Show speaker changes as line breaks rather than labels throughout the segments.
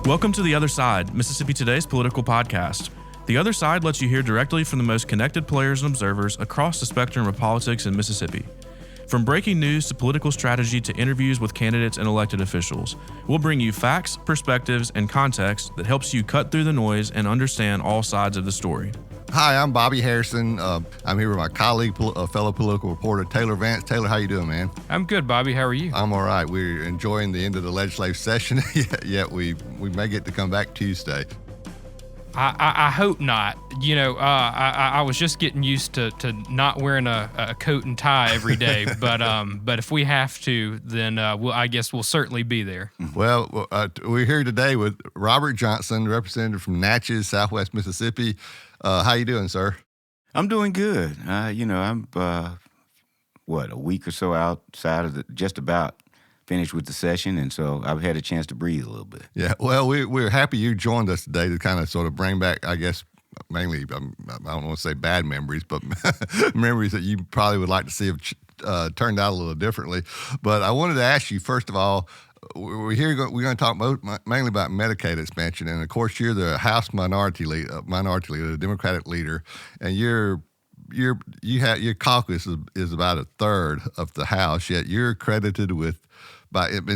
Welcome to The Other Side, Mississippi Today's political podcast. The Other Side lets you hear directly from the most connected players and observers across the spectrum of politics in Mississippi. From breaking news to political strategy to interviews with candidates and elected officials, we'll bring you facts, perspectives, and context that helps you cut through the noise and understand all sides of the story.
Hi, I'm Bobby Harrison. I'm here with my colleague, fellow political reporter, Taylor Vance. Taylor, how you doing, man?
I'm good, Bobby. How are you?
I'm all right. We're enjoying the end of the legislative session, yet we may get to come back Tuesday.
I hope not. You know, I was just getting used to not wearing a coat and tie every day, but if we have to, then I guess we'll certainly be there.
Well, we're here today with Robert Johnson, representative from Natchez, Southwest Mississippi. How you doing, sir?
I'm doing good. I'm a week or so outside of just about finished with the session, and so I've had a chance to breathe a little bit.
Yeah, well, we're happy you joined us today to kind of sort of bring back, I guess, mainly, I don't want to say bad memories, but memories that you probably would like to see have turned out a little differently. But I wanted to ask you, first of all, we're going to talk mainly about Medicaid expansion, and of course, you're the House minority leader, the Democratic leader, and your caucus is about a third of the House. Yet you're credited in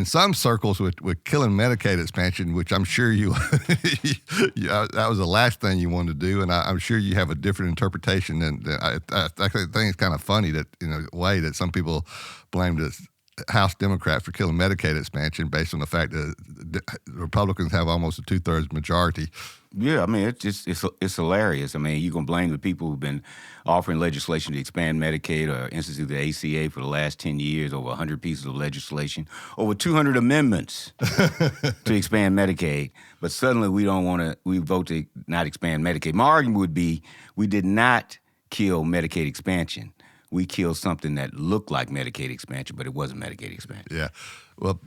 some circles with killing Medicaid expansion, which I'm sure that was the last thing you wanted to do, and I'm sure you have a different interpretation. And I think it's kind of funny that, in a way, that some people blamed the House Democrats for killing Medicaid expansion based on the fact that Republicans have almost a 2/3 majority.
Yeah, I mean, it's hilarious. I mean, you're going to blame the people who've been offering legislation to expand Medicaid or institute the ACA for the last 10 years, over 100 pieces of legislation, over 200 amendments to expand Medicaid. But suddenly we vote to not expand Medicaid. My argument would be we did not kill Medicaid expansion. We killed something that looked like Medicaid expansion, but it wasn't Medicaid expansion.
Yeah. Well,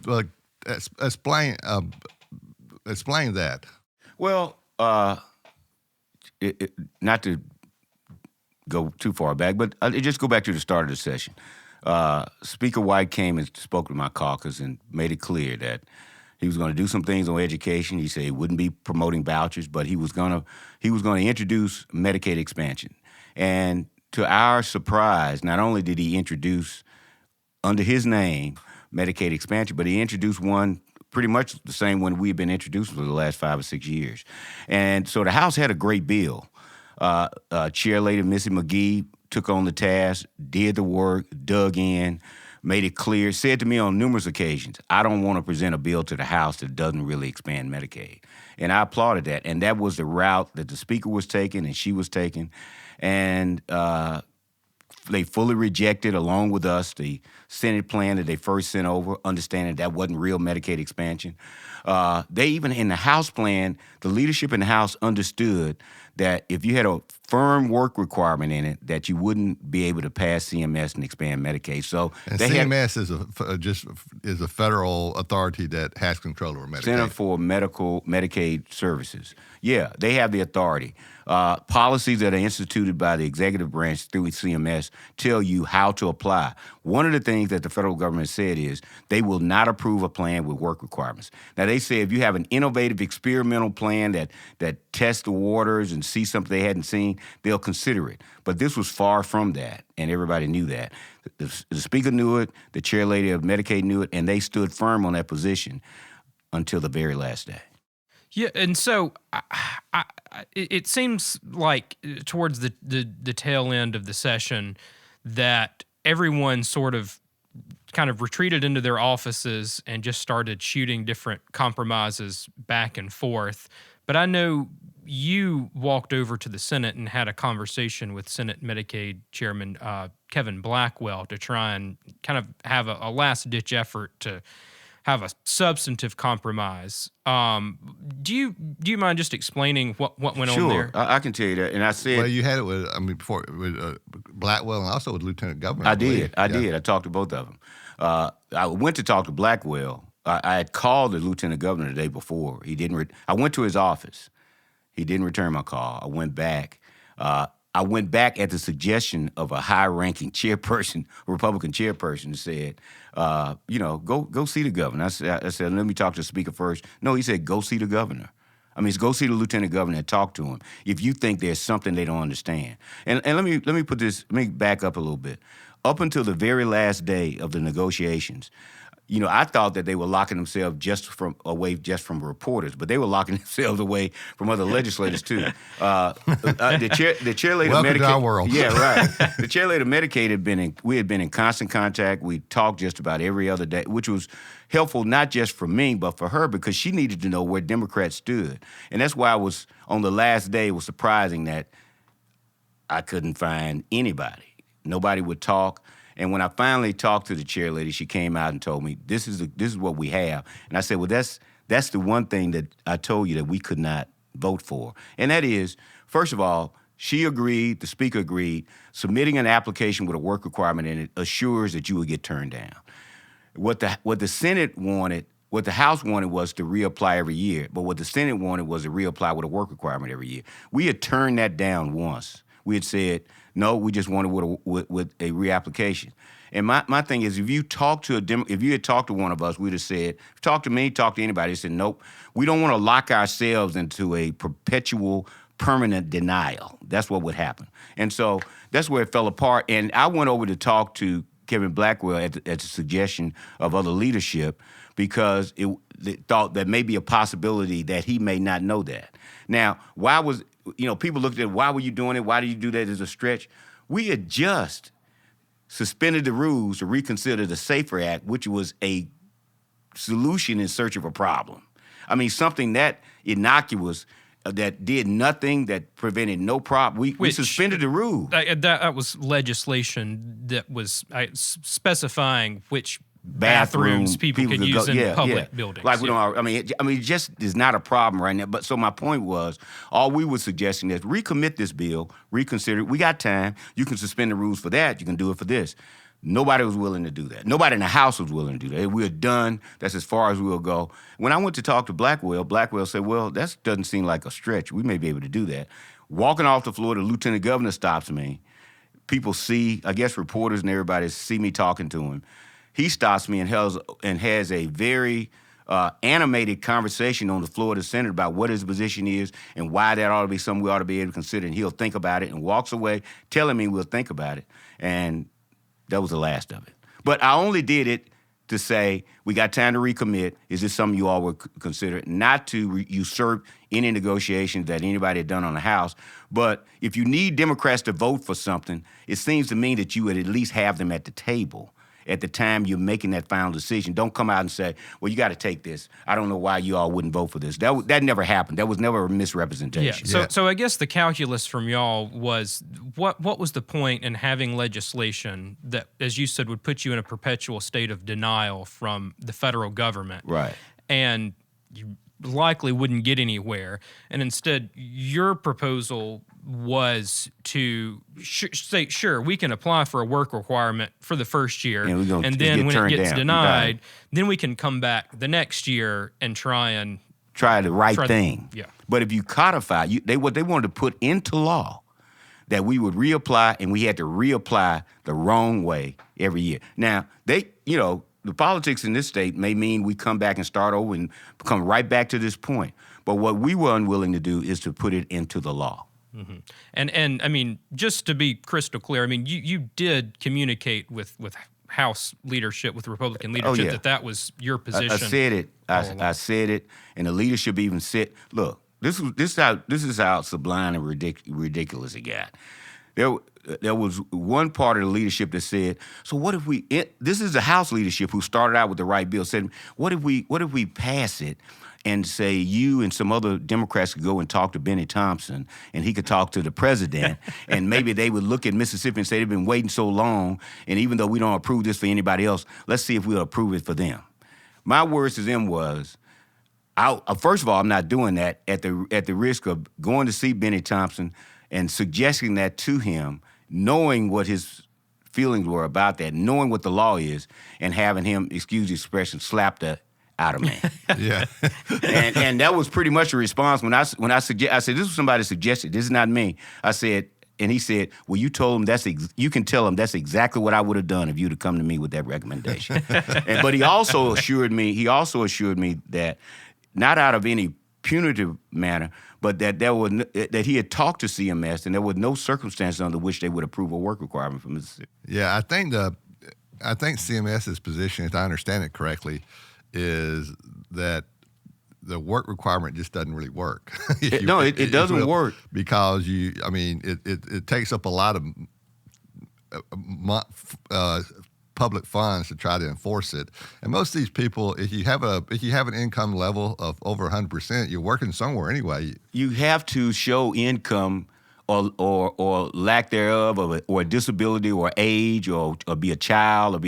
explain that.
Well, not to go too far back, but just go back to the start of the session. Speaker White came and spoke to my caucus and made it clear that he was going to do some things on education. He said he wouldn't be promoting vouchers, but he was going to introduce Medicaid expansion. And to our surprise, not only did he introduce under his name Medicaid expansion, but he introduced one pretty much the same one we've been introducing for the last 5 or 6 years. And so the House had a great bill. Chair Lady Missy McGee took on the task, did the work, dug in, made it clear, said to me on numerous occasions, I don't want to present a bill to the House that doesn't really expand Medicaid. And I applauded that. And that was the route that the Speaker was taking and she was taking. And they fully rejected, along with us, the Senate plan that they first sent over, understanding that wasn't real Medicaid expansion. They even, in the House plan, the leadership in the House understood that if you had a firm work requirement in it, that you wouldn't be able to pass CMS and expand Medicaid. So
and CMS is a federal authority that has control over Medicaid.
Center for Medicaid Services. Yeah, they have the authority. Policies that are instituted by the executive branch through CMS tell you how to apply. One of the things that the federal government said is they will not approve a plan with work requirements. Now, they say if you have an innovative experimental plan that tests the waters and see something they hadn't seen, they'll consider it. But this was far from that, and everybody knew that. The Speaker knew it, the Chair Lady of Medicaid knew it, and they stood firm on that position until the very last day.
Yeah, and so it seems like towards the tail end of the session that everyone sort of kind of retreated into their offices and just started shooting different compromises back and forth. But I know you walked over to the Senate and had a conversation with Senate Medicaid Chairman Kevin Blackwell to try and kind of have a last-ditch effort to have a substantive compromise. Do you mind just explaining what went on there?
Sure, I can tell you that. And I said,
well, you had it with Blackwell and also with Lieutenant Governor.
I did. I talked to both of them. I went to talk to Blackwell. I had called the Lieutenant Governor the day before. He didn't. I went to his office. He didn't return my call. I went back. I went back at the suggestion of a high-ranking chairperson, Republican chairperson, and said, go see the governor. I said, let me talk to the speaker first. No, he said, go see the governor. I mean, go see the lieutenant governor and talk to him if you think there's something they don't understand. And let me let me back up a little bit. Up until the very last day of the negotiations, I thought that they were locking themselves away from reporters, but they were locking themselves away from other legislators too. The chairleader
Welcome
Medicaid,
to our world.
Yeah, right. The chairleader Medicaid we had been in constant contact. We talked just about every other day, which was helpful not just for me but for her because she needed to know where Democrats stood, and that's why I was on the last day. It was surprising that I couldn't find anybody. Nobody would talk. And when I finally talked to the chair lady, she came out and told me, this is what we have. And I said, well, that's the one thing that I told you that we could not vote for. And that is, first of all, she agreed, the speaker agreed, submitting an application with a work requirement in it assures that you will get turned down. What the Senate wanted, what the House wanted was to reapply every year. But what the Senate wanted was to reapply with a work requirement every year. We had turned that down once. We had said, no, we just wanted with a reapplication. And my thing is, if you had talked to one of us, we'd have said, talk to me, talk to anybody. They said, nope, we don't want to lock ourselves into a perpetual, permanent denial. That's what would happen. And so that's where it fell apart. And I went over to talk to Kevin Blackwell at the suggestion of other leadership because they thought that may be a possibility that he may not know that. Now, people looked at, why were you doing it? Why did you do that as a stretch? We had just suspended the rules to reconsider the SAFER Act, which was a solution in search of a problem. I mean, something that innocuous, that did nothing, that prevented no problem. We suspended the rule.
That was legislation that was specifying which
bathrooms
people could use in public buildings.
Like we don't. I mean, it just is not a problem right now. But so my point was, all we were suggesting is recommit this bill, reconsider it. We got time. You can suspend the rules for that. You can do it for this. Nobody was willing to do that. Nobody in the House was willing to do that. We're done. That's as far as we'll go. When I went to talk to Blackwell said, well, that doesn't seem like a stretch. We may be able to do that. Walking off the floor, the lieutenant governor stops me. People see, I guess reporters and everybody see me talking to him. He stops me and has a very animated conversation on the floor of the Senate about what his position is and why that ought to be something we ought to be able to consider. And he'll think about it and walks away telling me we'll think about it. And that was the last of it. But I only did it to say we got time to recommit. Is this something you all would consider? Not to usurp any negotiations that anybody had done on the House. But if you need Democrats to vote for something, it seems to me that you would at least have them at the table at the time you're making that final decision. Don't come out and say, well, you got to take this. I don't know why you all wouldn't vote for this. That never happened. That was never a misrepresentation.
Yeah. So I guess the calculus from y'all was, what was the point in having legislation that, as you said, would put you in a perpetual state of denial from the federal government?
Right.
And you likely wouldn't get anywhere. And instead, your proposal was to say, sure, we can apply for a work requirement for the first year, and then when it gets denied, then we can come back the next year and try the right
thing.
Yeah.
But if you codify, what they wanted to put into law, that we would reapply, and we had to reapply the wrong way every year. Now, the politics in this state may mean we come back and start over and come right back to this point. But what we were unwilling to do is to put it into the law.
Mm-hmm. And I mean, just to be crystal clear, I mean, you did communicate with House leadership, with Republican leadership, that was your position.
I said it. I said it, and the leadership even said, "Look, this is how sublime and ridiculous it got." There was one part of the leadership that said, "So what if we?" This is the House leadership who started out with the right bill. Said, "What if we pass it?" And say you and some other Democrats could go and talk to Benny Thompson, and he could talk to the president, and maybe they would look at Mississippi and say they've been waiting so long, and even though we don't approve this for anybody else, let's see if we'll approve it for them. My words to them was, first of all, I'm not doing that at the risk of going to see Benny Thompson and suggesting that to him, knowing what his feelings were about that, knowing what the law is, and having him, excuse the expression, slap the out of me.
Yeah.
and that was pretty much a response when I said, this was somebody suggested, this is not me. I said, And he said, well, you told him you can tell him that's exactly what I would have done if you'd have come to me with that recommendation. But he also assured me that not out of any punitive manner, but that he had talked to CMS and there was no circumstances under which they would approve a work requirement for Mississippi.
Yeah, I think CMS's position, if I understand it correctly, is that the work requirement just doesn't really work.
It doesn't work
because it takes up a lot of public funds to try to enforce it. And most of these people, if you have an income level of over 100%, you're working somewhere anyway.
You have to show income or lack thereof, or a disability, or age, or be a child,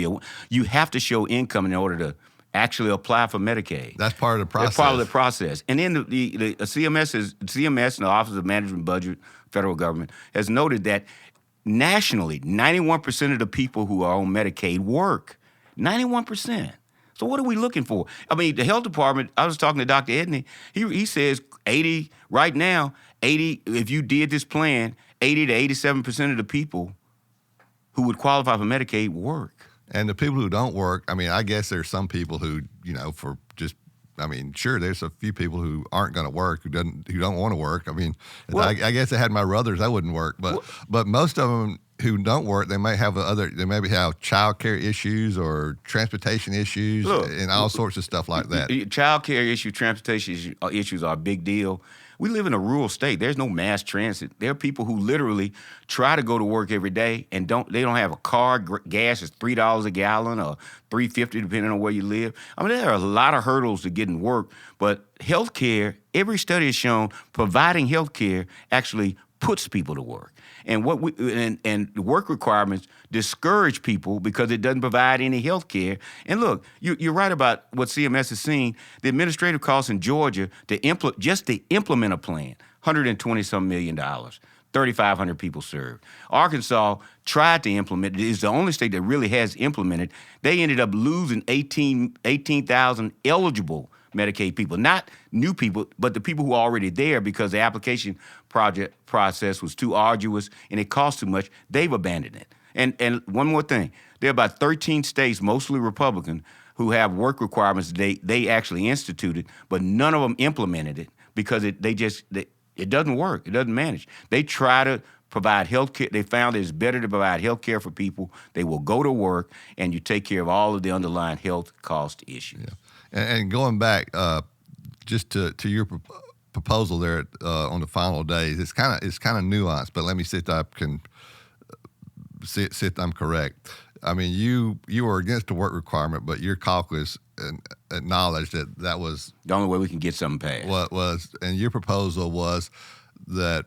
you have to show income in order to actually apply for Medicaid.
That's part of the process.
That's part of the process. And then the CMS and the Office of Management Budget, federal government, has noted that nationally, 91% of the people who are on Medicaid work. 91%. So what are we looking for? I mean, the health department, I was talking to Dr. Edney, he says 80, right now, 80, if you did this plan, 80 to 87% of the people who would qualify for Medicaid work.
And the people who don't work, I mean, I guess there's some people who, sure, there's a few people who aren't going to work, who don't want to work. I mean, I guess I had my brothers, that wouldn't work. But most of them who don't work, they may have child care issues or transportation issues and all sorts of stuff like that.
Child care issues, transportation issues are a big deal. We live in a rural state. There's no mass transit. There are people who literally try to go to work every day and they don't have a car. Gas is $3 a gallon or $3.50 depending on where you live. I mean, there are a lot of hurdles to getting work. But health care, every study has shown providing health care actually puts people to work. And the work requirements discourage people because it doesn't provide any health care. And look, you're right about what CMS is seeing. The administrative costs in Georgia to implement a plan, $120-some million, 3,500 people served. Arkansas tried to implement it. It's the only state that really has implemented. They ended up losing 18,000 eligible Medicaid people, not new people, but the people who are already there because the application process was too arduous and it cost too much. They've abandoned it. And one more thing, there are about 13 states, mostly Republican, who have work requirements they actually instituted, but none of them implemented it because it doesn't work. It doesn't manage. They try to provide health care. They found it's better to provide health care for people. They will go to work and you take care of all of the underlying health cost issues. Yeah.
And going back just to your proposal there on the final days, it's kind of nuanced. But let me see if I can see if I'm correct. I mean, you were against the work requirement, but your caucus acknowledged that was
the only way we can get something passed.
And your proposal was that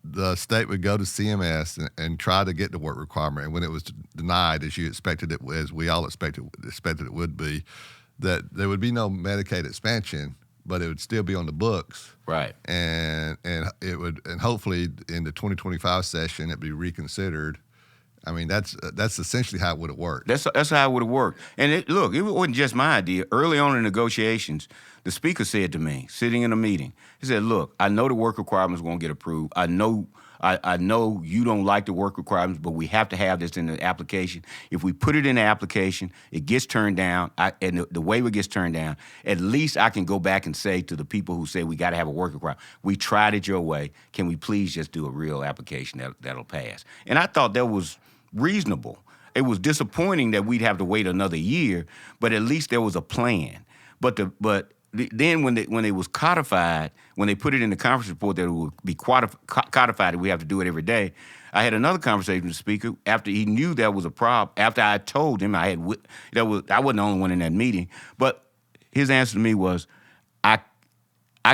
the state would go to CMS and try to get the work requirement, and when it was denied, as you expected it, as we all expected it would be, that there would be no Medicaid expansion, but it would still be on the books.
Right.
And it would, and hopefully in the 2025 session it'd be reconsidered. I mean, that's essentially how it would have worked.
That's how it would have worked. And it wasn't just my idea. Early on in negotiations, the speaker said to me, sitting in a meeting, he said, "Look, I know the work requirements won't get approved. I know you don't like the work requirements, but we have to have this in the application. If we put it in the application, it gets turned down, and the waiver gets turned down, at least I can go back and say to the people who say we got to have a work requirement, we tried it your way. Can we please just do a real application that'll pass?" And I thought that was reasonable. It was disappointing that we'd have to wait another year, but at least there was a plan. But then when it was codified, when they put it in the conference report that it would be codified, that we have to do it every day, I had another conversation with the speaker after he knew that was a problem. After I told him I wasn't the only one in that meeting, but his answer to me was, I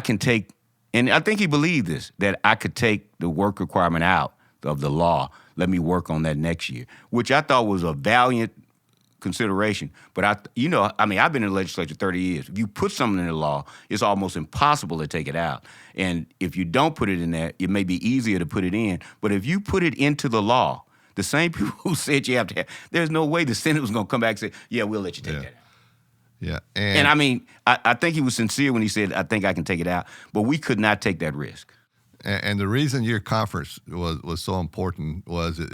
can take, and I think he believed this, that I could take the work requirement out of the law. Let me work on that next year, which I thought was a valiant consideration. But I've been in the legislature 30 years. If you put something in the law, it's almost impossible to take it out. And if you don't put it in there, it may be easier to put it in. But if you put it into the law, the same people who said you have to have, there's no way the Senate was going to come back and say, yeah, we'll let you take that out.
Yeah.
And I mean, I think he was sincere when he said, I think I can take it out. But we could not take that risk.
And the reason your conference was so important was it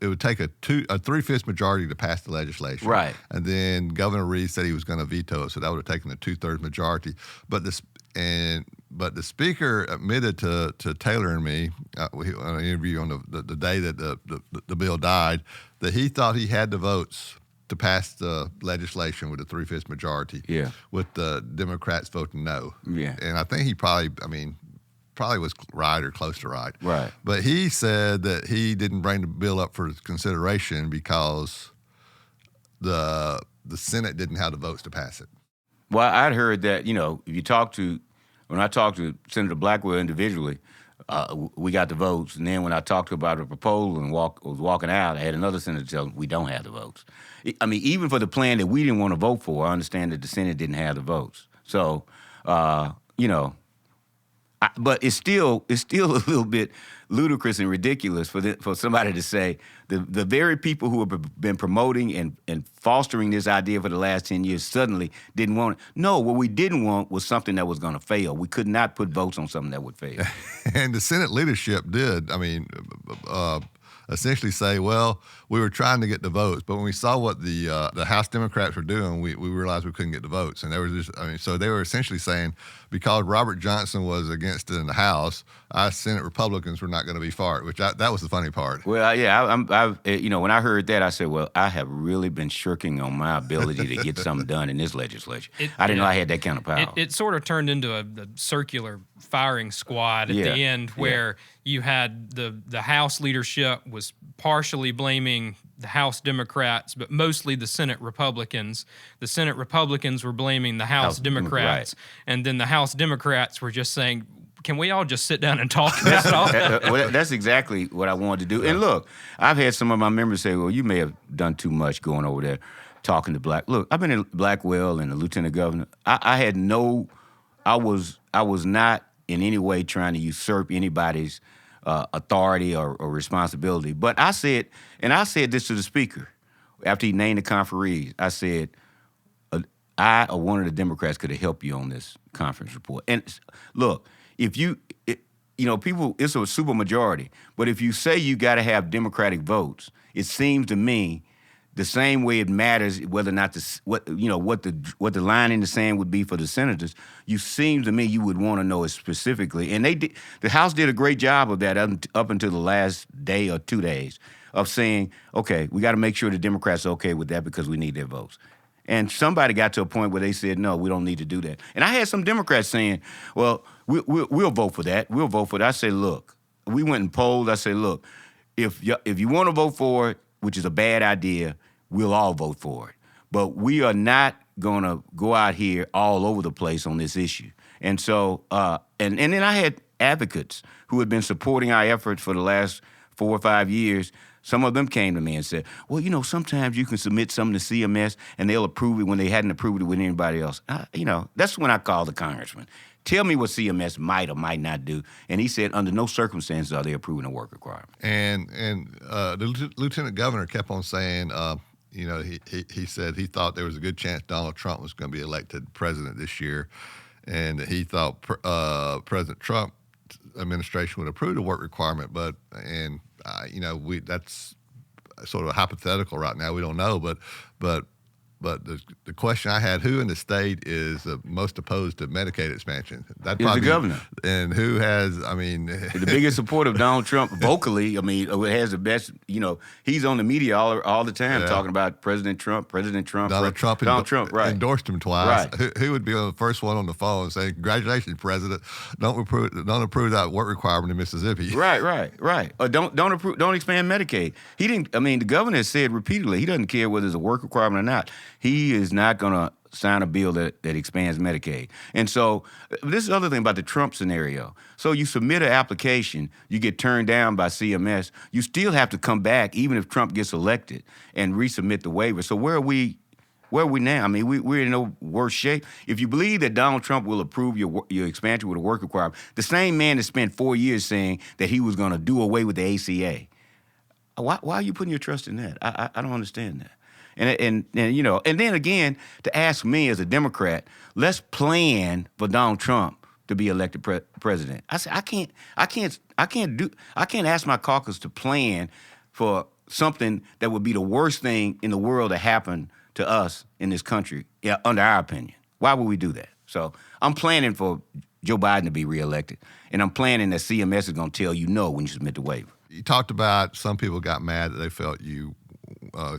would take a 3/5 majority to pass the legislation.
Right.
And then Governor Reed said he was going to veto it, so that would have taken a 2/3 majority. But the speaker admitted to Taylor and me on an interview on the day that the bill died that he thought he had the votes to pass the legislation with a 3/5 majority.
Yeah.
With the Democrats voting no.
Yeah.
And I think he probably was right or close to right.
Right.
But he said that he didn't bring the bill up for consideration because the Senate didn't have the votes to pass it.
Well, I'd heard that, when I talked to Senator Blackwell individually, we got the votes. And then when I talked about a proposal and was walking out, I had another senator tell me we don't have the votes. I mean, even for the plan that we didn't want to vote for, I understand that the Senate didn't have the votes. So, but it's still a little bit ludicrous and ridiculous for somebody to say the very people who have been promoting and fostering this idea for the last 10 years suddenly didn't want it. No, what we didn't want was something that was going to fail. We could not put votes on something that would fail.
And the Senate leadership did. I mean, essentially say, well, we were trying to get the votes, but when we saw what the House Democrats were doing, we realized we couldn't get the votes. And they were so they were essentially saying, because Robert Johnson was against it in the House, our Senate Republicans were not going to be for it, which that was the funny part.
Well, yeah, when I heard that, I said, well, I have really been shirking on my ability to get something done in this legislature. I didn't know I had that kind of power.
It sort of turned into a circular firing squad at the end where you had the House leadership was partially blaming the House Democrats, but mostly the Senate Republicans. The Senate Republicans were blaming the House Democrats, and then the House Democrats were just saying, can we all just sit down and talk this off?
Well, that's exactly what I wanted to do. And look, I've had some of my members say, well, you may have done too much going over there talking to Look, I've been in Blackwell and the lieutenant governor. I was not in any way trying to usurp anybody's authority or responsibility. But I said this to the speaker after he named the conferees. I said, I or one of the Democrats could have helped you on this conference report. And look, people, it's a super majority. But if you say you got to have Democratic votes, it seems to me the same way it matters whether or not what the line in the sand would be for the senators. You seem to me you would want to know it specifically, and the House did a great job of that up until the last day or 2 days of saying, okay, we got to make sure the Democrats are okay with that because we need their votes. And somebody got to a point where they said, no, we don't need to do that. And I had some Democrats saying, well, we'll vote for that. We'll vote for that. I said, look, we went and polled. I said, look, if you want to vote for it, which is a bad idea, we'll all vote for it. But we are not going to go out here all over the place on this issue. And so, and then I had advocates who had been supporting our efforts for the last 4 or 5 years. Some of them came to me and said, well, sometimes you can submit something to CMS and they'll approve it when they hadn't approved it with anybody else. That's when I called the congressman. Tell me what CMS might or might not do. And he said, under no circumstances are they approving a work requirement. And
the lieutenant governor kept on saying, he said he thought there was a good chance Donald Trump was going to be elected president this year, and he thought President Trump administration would approve the work requirement. That's sort of hypothetical right now. We don't know, but the question I had, who in the state is most opposed to Medicaid expansion?
It's the governor.
And who has,
the biggest supporter of Donald Trump vocally, has the best, he's on the media all the time talking about President Trump.
Donald Trump
right.
endorsed him twice.
Right.
Who would be the first one on the phone saying, congratulations, President, don't approve that work requirement in Mississippi.
Right. Or don't expand Medicaid. He didn't, the governor has said repeatedly, he doesn't care whether it's a work requirement or not. He is not going to sign a bill that expands Medicaid. And so this is the other thing about the Trump scenario. So you submit an application, you get turned down by CMS, you still have to come back even if Trump gets elected and resubmit the waiver. So where are we now? We're in no worse shape. If you believe that Donald Trump will approve your expansion with a work requirement, the same man that spent 4 years saying that he was going to do away with the ACA, why are you putting your trust in that? I don't understand that. And then again, to ask me as a Democrat, let's plan for Donald Trump to be elected president. I said, I can't ask my caucus to plan for something that would be the worst thing in the world to happen to us in this country, under our opinion. Why would we do that? So I'm planning for Joe Biden to be reelected, and I'm planning that CMS is going to tell you no when you submit the waiver.
You talked about some people got mad that they felt you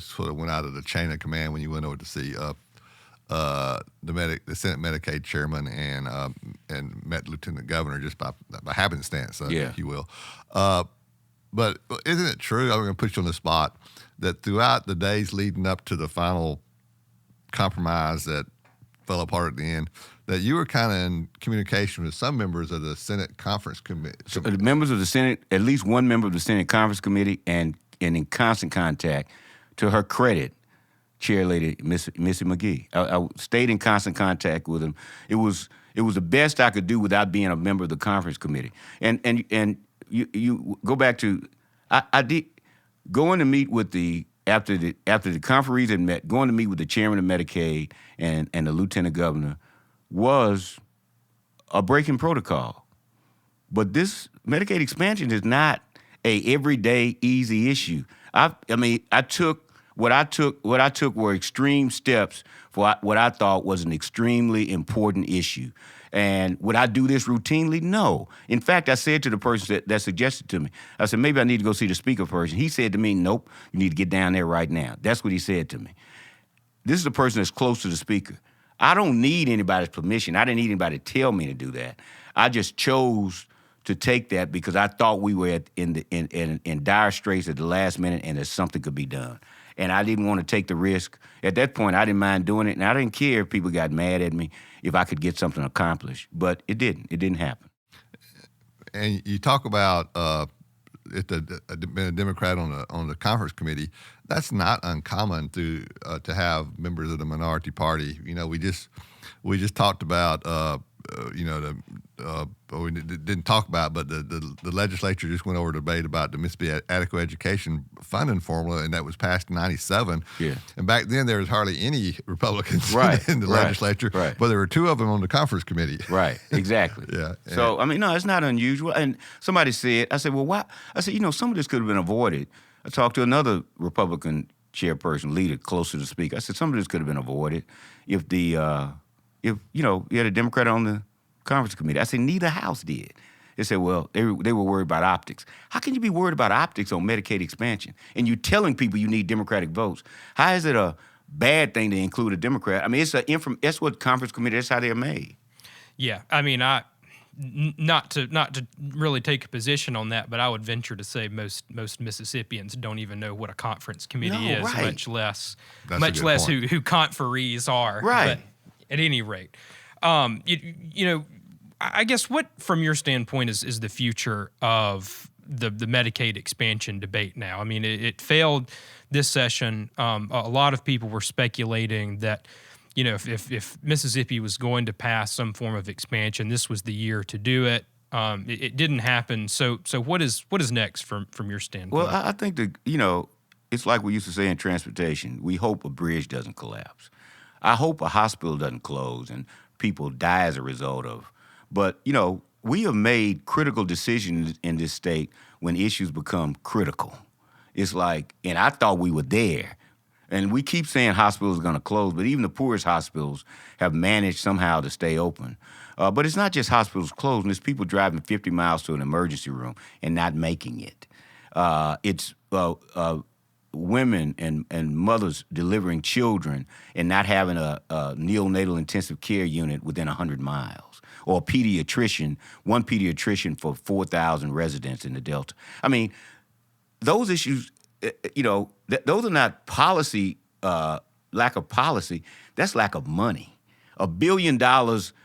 sort of went out of the chain of command when you went over to see the Senate Medicaid chairman and met Lieutenant Governor just by happenstance, if you will. But isn't it true, I'm going to put you on the spot, that throughout the days leading up to the final compromise that fell apart at the end, that you were kind of in communication with some members of the Senate Conference Committee?
So the members of the Senate, at least one member of the Senate Conference Committee, and in constant contact, to her credit, Chair Lady Missy McGee. I stayed in constant contact with him. It was the best I could do without being a member of the conference committee. And you go back to, I did going to meet with after the conferees had met, going to meet with the chairman of Medicaid and the lieutenant governor was a breaking protocol. But this Medicaid expansion is not a everyday easy issue. I took were extreme steps for what I thought was an extremely important issue. And would I do this routinely? No. In fact, I said to the person that suggested to me, I said, maybe I need to go see the speaker person. He said to me, nope, you need to get down there right now. That's what he said to me. This is a person that's close to the speaker. I don't need anybody's permission. I didn't need anybody to tell me to do that. I just chose to take that because I thought we were in dire straits at the last minute and that something could be done. And I didn't want to take the risk. At that point, I didn't mind doing it, and I didn't care if people got mad at me if I could get something accomplished. But it didn't. It didn't happen.
And you talk about being a Democrat on the conference committee. That's not uncommon to have members of the minority party. You know, we just talked about we didn't talk about, but the legislature just went over to debate about the Mississippi Adequate Education Funding Formula, and that was passed in '97. Yeah. And back then there was hardly any Republicans in the legislature, but there were two of them on the conference committee. Right,
exactly. Yeah. So, I mean, no, it's not unusual. And somebody said, I said, well, why? I said, some of this could have been avoided. I talked to another Republican chairperson, leader, close to the speaker. I said, some of this could have been avoided if you had a Democrat on the conference committee. I said, neither house did. They said, well, they were worried about optics. How can you be worried about optics on Medicaid expansion? And you're telling people you need Democratic votes. How is it a bad thing to include a Democrat? I mean, that's what conference committee, that's how they're made.
Yeah, I mean, not to really take a position on that, but I would venture to say most Mississippians don't even know what a conference committee is, much less who conferees are.
Right.
But at any rate, I guess what, from your standpoint, is the future of the Medicaid expansion debate now? I mean, it failed this session. A lot of people were speculating that, if Mississippi was going to pass some form of expansion, this was the year to do it. It didn't happen. So what is next from your standpoint?
Well, I think it's like we used to say in transportation. We hope a bridge doesn't collapse. I hope a hospital doesn't close and people die as a result of. But, we have made critical decisions in this state when issues become critical. It's like, and I thought we were there. And we keep saying hospitals are going to close, but even the poorest hospitals have managed somehow to stay open. But it's not just hospitals closing. It's people driving 50 miles to an emergency room and not making it. It's women and mothers delivering children and not having a neonatal intensive care unit within 100 miles, or one pediatrician for 4,000 residents in the Delta. I mean, those issues, those are not policy, lack of policy. That's lack of money. $1 billion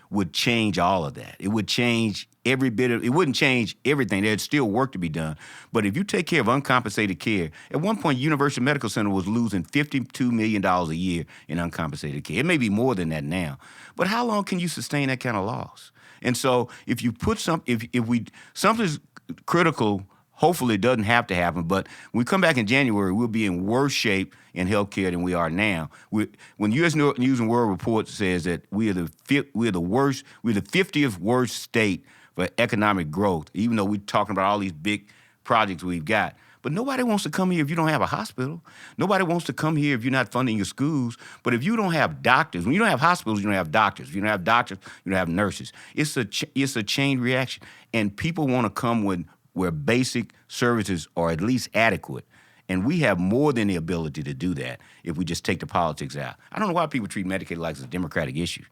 would change all of that. It would change every bit of, it wouldn't change everything. There's still work to be done. But if you take care of uncompensated care, at one point, University Medical Center was losing $52 million a year in uncompensated care. It may be more than that now. But how long can you sustain that kind of loss? And so if you put something's critical, Hopefully it doesn't have to happen, but when we come back in January, we'll be in worse shape in healthcare than we are now. When U.S. News and World Report says that we're the 50th worst state for economic growth, even though we're talking about all these big projects we've got. But nobody wants to come here if you don't have a hospital. Nobody wants to come here if you're not funding your schools. But if you don't have doctors, when you don't have hospitals, you don't have doctors. If you don't have doctors, you don't have nurses. It's a chain reaction, and people want to come where basic services are at least adequate. And we have more than the ability to do that if we just take the politics out. I don't know why people treat Medicaid like it's a Democratic issue.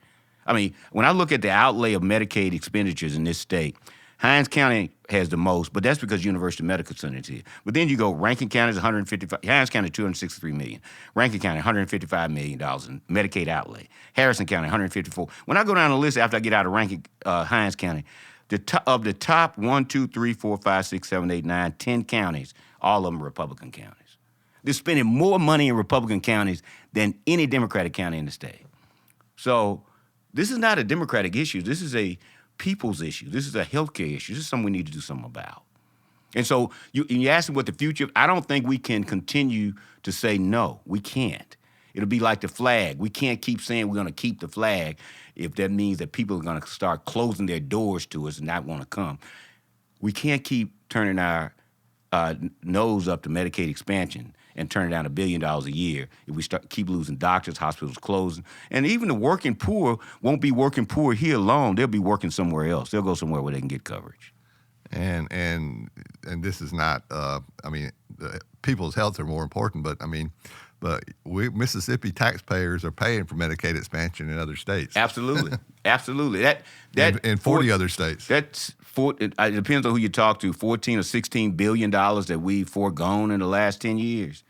I mean, when I look at the outlay of Medicaid expenditures in this state, Hinds County has the most, but that's because University Medical Center is here. But then you go, Rankin County is $155, Hinds County $263 million, Rankin County $155 million in Medicaid outlay, Harrison County $154. When I go down the list after I get out of Hinds County, of the top 1, 2, 3, 4, 5, 6, 7, 8, 9, 10 counties, all of them are Republican counties. They're spending more money in Republican counties than any Democratic county in the state. So this is not a Democratic issue. This is a people's issue. This is a healthcare issue. This is something we need to do something about. And so you ask me what the future, I don't think we can continue to say no. We can't. It'll be like the flag. We can't keep saying we're going to keep the flag if that means that people are going to start closing their doors to us and not want to come. We can't keep turning our nose up to Medicaid expansion and turning down $1 billion a year if we keep losing doctors, hospitals closing. And even the working poor won't be working poor here alone. They'll be working somewhere else. They'll go somewhere where they can get coverage.
And this is not, people's health are more important, but Mississippi taxpayers are paying for Medicaid expansion in other states.
Absolutely. Absolutely.
In 40 other states.
It depends on who you talk to, $14 or $16 billion that we've foregone in the last 10 years.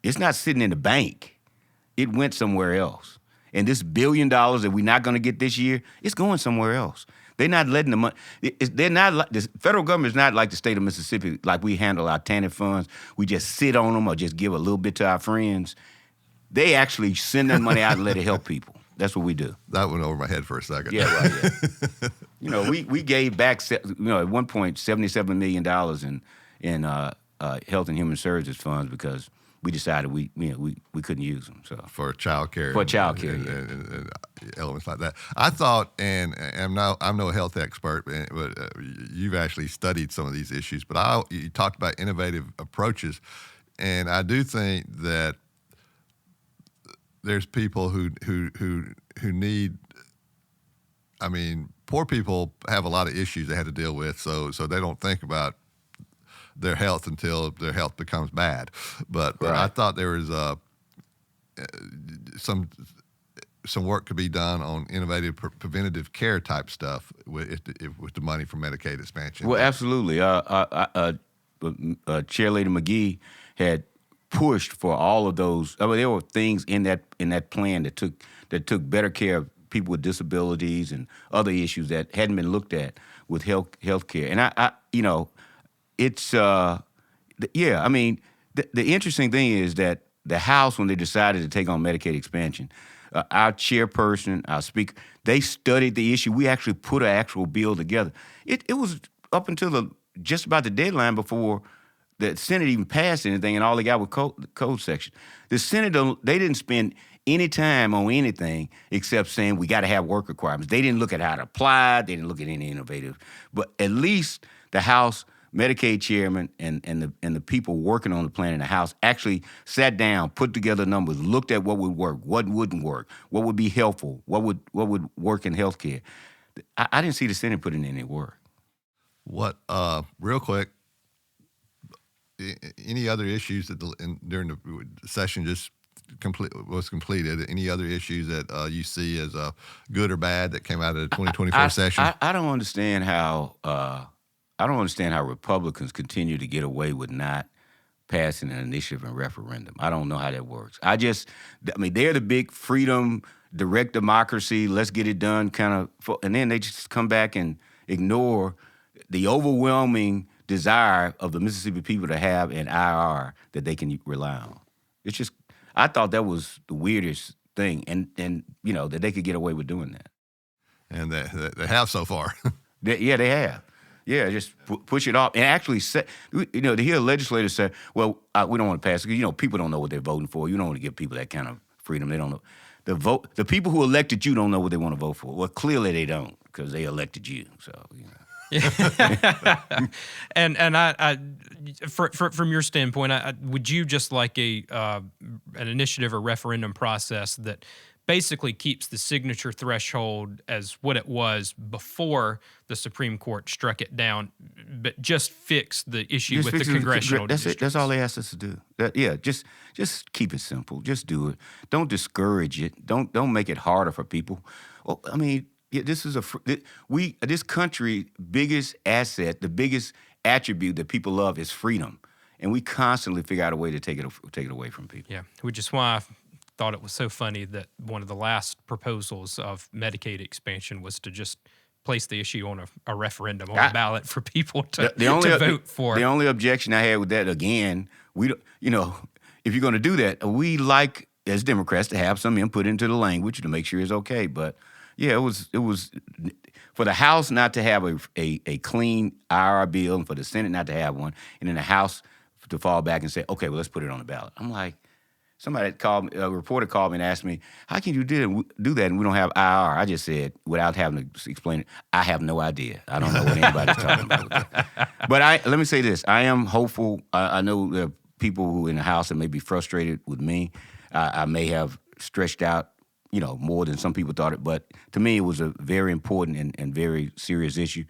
It's not sitting in the bank. It went somewhere else. And this $1 billion that we're not going to get this year, it's going somewhere else. They're not letting the money. They're not like the federal government is not like the state of Mississippi, like we handle our TANF funds. We just sit on them or just give a little bit to our friends. They actually send that money out and let it help people. That's what we do.
That went over my head for a second.
Yeah, right. Yeah. We gave back, at one point, $77 million in health and human services funds because we decided we couldn't use them. So
for child care.
And
elements like that. I thought, and I'm no health expert, but you've actually studied some of these issues. But you talked about innovative approaches, and I do think that there's people who need. I mean, poor people have a lot of issues they have to deal with, so they don't think about their health until their health becomes bad. But I thought there was some work could be done on innovative preventative care type stuff with the money from Medicaid expansion.
Well, absolutely. Chair Lady McGee had pushed for all of those. I mean, there were things in that plan that took better care of people with disabilities and other issues that hadn't been looked at with health care. And it's the interesting thing is that the House, when they decided to take on Medicaid expansion, our chairperson, our speaker, they studied the issue. We actually put an actual bill together. It was up until just about the deadline before the Senate even passed anything, and all they got was code section. The Senate, they didn't spend any time on anything except saying we got to have work requirements. They didn't look at how to apply. They didn't look at any innovative. But at least the House Medicaid chairman and the people working on the plan in the House actually sat down, put together numbers, looked at what would work, what wouldn't work, what would be helpful, what would work in healthcare. I didn't see the Senate putting in any work.
What real quick? Any other issues that during the session was completed? Any other issues that you see as good or bad that came out of the 2024 session?
I don't understand how. I don't understand how Republicans continue to get away with not passing an initiative and referendum. I don't know how that works. They're the big freedom, direct democracy, let's get it done kind of, and then they just come back and ignore the overwhelming desire of the Mississippi people to have an IR that they can rely on. It's just, I thought that was the weirdest thing, and that they could get away with doing that.
And they have so far.
They have. Yeah, just push it off and actually say, to hear a legislator say, well, we don't want to pass it. People don't know what they're voting for. You don't want to give people that kind of freedom. They don't know. The people who elected you don't know what they want to vote for. Well, clearly they don't because they elected you. So,
and I from your standpoint, would you just like an initiative or referendum process that basically keeps the signature threshold as what it was before the Supreme Court struck it down, but just fix the issue with the congressional
That's
districts?
it. That's all they asked us to do. Just keep it simple. Just do it. Don't discourage it. Don't make it harder for people. Well, I mean, this is this country biggest asset, the biggest attribute that people love is freedom, and we constantly figure out a way to take it away from people.
Yeah, which is why I thought it was so funny that one of the last proposals of Medicaid expansion was to just place the issue on a referendum on a ballot for people to vote for.
The only objection I had with that, again, if you're going to do that, we like as Democrats to have some input into the language to make sure it's okay. But yeah, it was for the House not to have a clean IR bill and for the Senate not to have one, and then the House to fall back and say, okay, well, let's put it on the ballot. I'm like, a reporter called me and asked me, how can you do that and we don't have IR? I just said, without having to explain it, I have no idea. I don't know what anybody's talking about with that. But let me say this. I am hopeful. I know there are people who in the House that may be frustrated with me. I may have stretched out, more than some people thought it. But to me, it was a very important and very serious issue.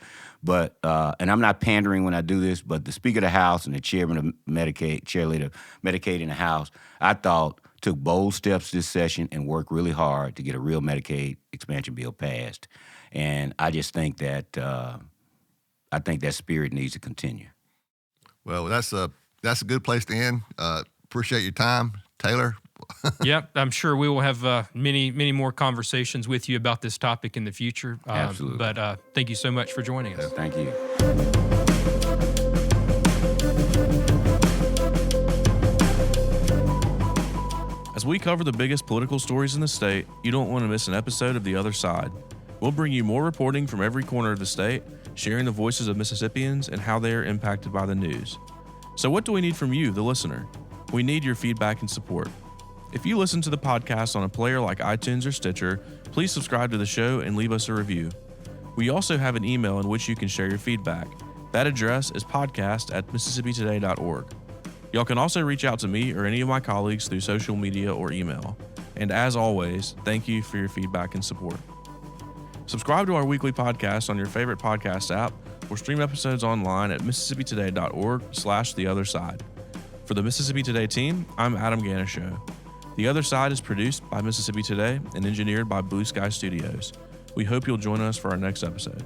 But and I'm not pandering when I do this, but the Speaker of the House and the chairman of Medicaid, chair leader of Medicaid in the House, I thought took bold steps this session and worked really hard to get a real Medicaid expansion bill passed. And I just think that that spirit needs to continue.
Well, that's a good place to end. Appreciate your time, Taylor.
Yep, I'm sure we will have many, many more conversations with you about this topic in the future.
Absolutely.
But thank you so much for joining us.
Thank you.
As we cover the biggest political stories in the state, you don't want to miss an episode of The Other Side. We'll bring you more reporting from every corner of the state, sharing the voices of Mississippians and how they are impacted by the news. So what do we need from you, the listener? We need your feedback and support. If you listen to the podcast on a player like iTunes or Stitcher, please subscribe to the show and leave us a review. We also have an email in which you can share your feedback. That address is podcast@MississippiToday.org. Y'all can also reach out to me or any of my colleagues through social media or email. And as always, thank you for your feedback and support. Subscribe to our weekly podcast on your favorite podcast app or stream episodes online at MississippiToday.org/theotherside. For the Mississippi Today team, I'm Adam Ganeshow. The Other Side is produced by Mississippi Today and engineered by Blue Sky Studios. We hope you'll join us for our next episode.